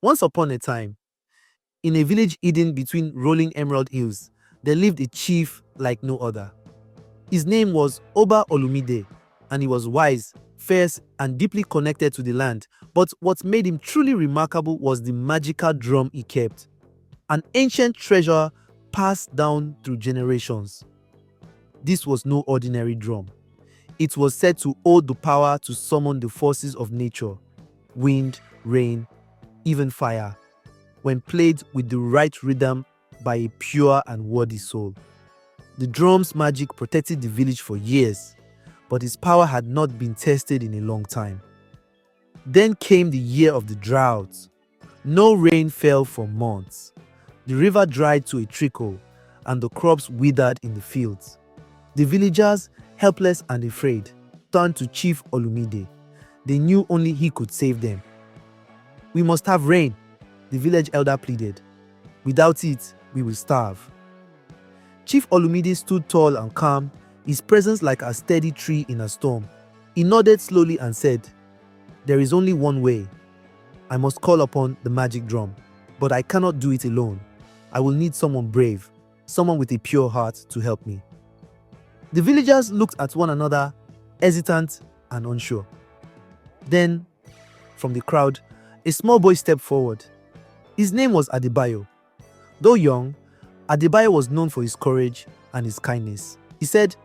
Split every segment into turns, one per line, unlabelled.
Once upon a time, in a village hidden between rolling emerald hills, there lived a chief like no other. His name was Oba Olumide, and he was wise, fierce, and deeply connected to the land. But what made him truly remarkable was the magical drum he kept, an ancient treasure passed down through generations. This was no ordinary drum. It was said to hold the power to summon the forces of nature, wind, rain, even fire, when played with the right rhythm by a pure and worthy soul. The drum's magic protected the village for years, but its power had not been tested in a long time. Then came the year of the drought. No rain fell for months. The river dried to a trickle, and the crops withered in the fields. The villagers, helpless and afraid, turned to Chief Olumide. They knew only he could save them. "We must have rain," the village elder pleaded. "Without it, we will starve." Chief Olumide stood tall and calm, his presence like a steady tree in a storm. He nodded slowly and said, "There is only one way. I must call upon the magic drum, but I cannot do it alone. I will need someone brave, someone with a pure heart to help me." The villagers looked at one another, hesitant and unsure. Then, from the crowd, a small boy stepped forward. His name was Adebayo. Though young, Adebayo was known for his courage and his kindness. He said,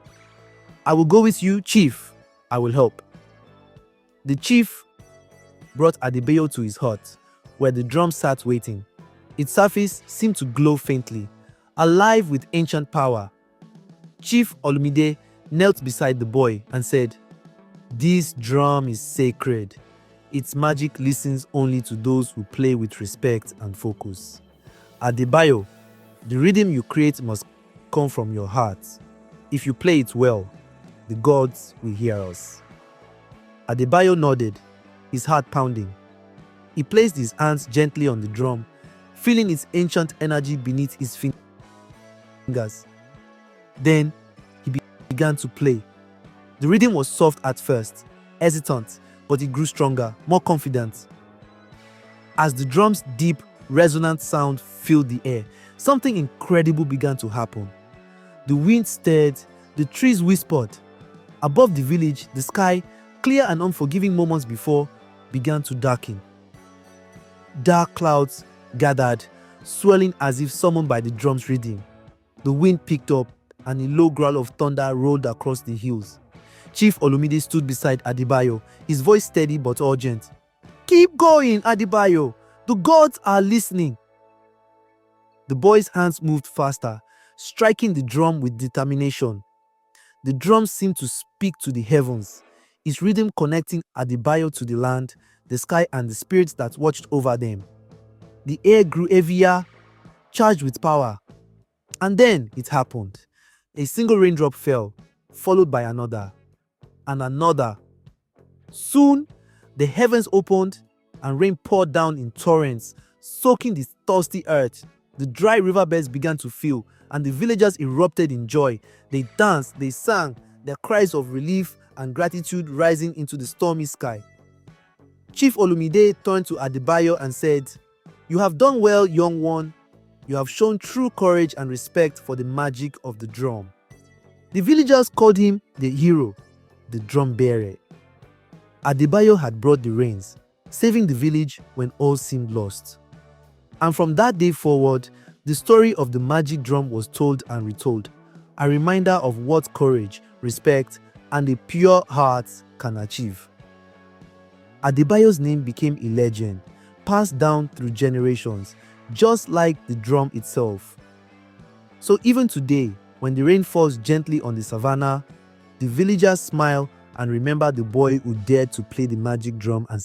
"I will go with you, Chief. I will help." The chief brought Adebayo to his hut, where the drum sat waiting. Its surface seemed to glow faintly, alive with ancient power. Chief Olumide knelt beside the boy and said, "This drum is sacred. Its magic listens only to those who play with respect and focus. Adebayo, the rhythm you create must come from your heart. If you play it well, the gods will hear us." Adebayo nodded, his heart pounding. He placed his hands gently on the drum, feeling its ancient energy beneath his fingers. Then he began to play. The rhythm was soft at first, hesitant, but it grew stronger, more confident. As the drum's deep, resonant sound filled the air, something incredible began to happen. The wind stirred, the trees whispered. Above the village, the sky, clear and unforgiving moments before, began to darken. Dark clouds gathered, swirling as if summoned by the drum's rhythm. The wind picked up, and a low growl of thunder rolled across the hills. Chief Olumide stood beside Adebayo, his voice steady but urgent. "Keep going, Adebayo. The gods are listening." The boy's hands moved faster, striking the drum with determination. The drum seemed to speak to the heavens, its rhythm connecting Adebayo to the land, the sky, and the spirits that watched over them. The air grew heavier, charged with power. And then it happened. A single raindrop fell, followed by another, and another. Soon, the heavens opened and rain poured down in torrents, soaking the thirsty earth. The dry riverbeds began to fill, and the villagers erupted in joy. They danced, they sang, their cries of relief and gratitude rising into the stormy sky. Chief Olumide turned to Adebayo and said, "You have done well, young one. You have shown true courage and respect for the magic of the drum." The villagers called him the hero, the drum bearer. Adebayo had brought the rains, saving the village when all seemed lost. And from that day forward, the story of the magic drum was told and retold, a reminder of what courage, respect, and a pure heart can achieve. Adebayo's name became a legend, passed down through generations, just like the drum itself. So even today, when the rain falls gently on the savannah, the villagers smile and remember the boy who dared to play the magic drum and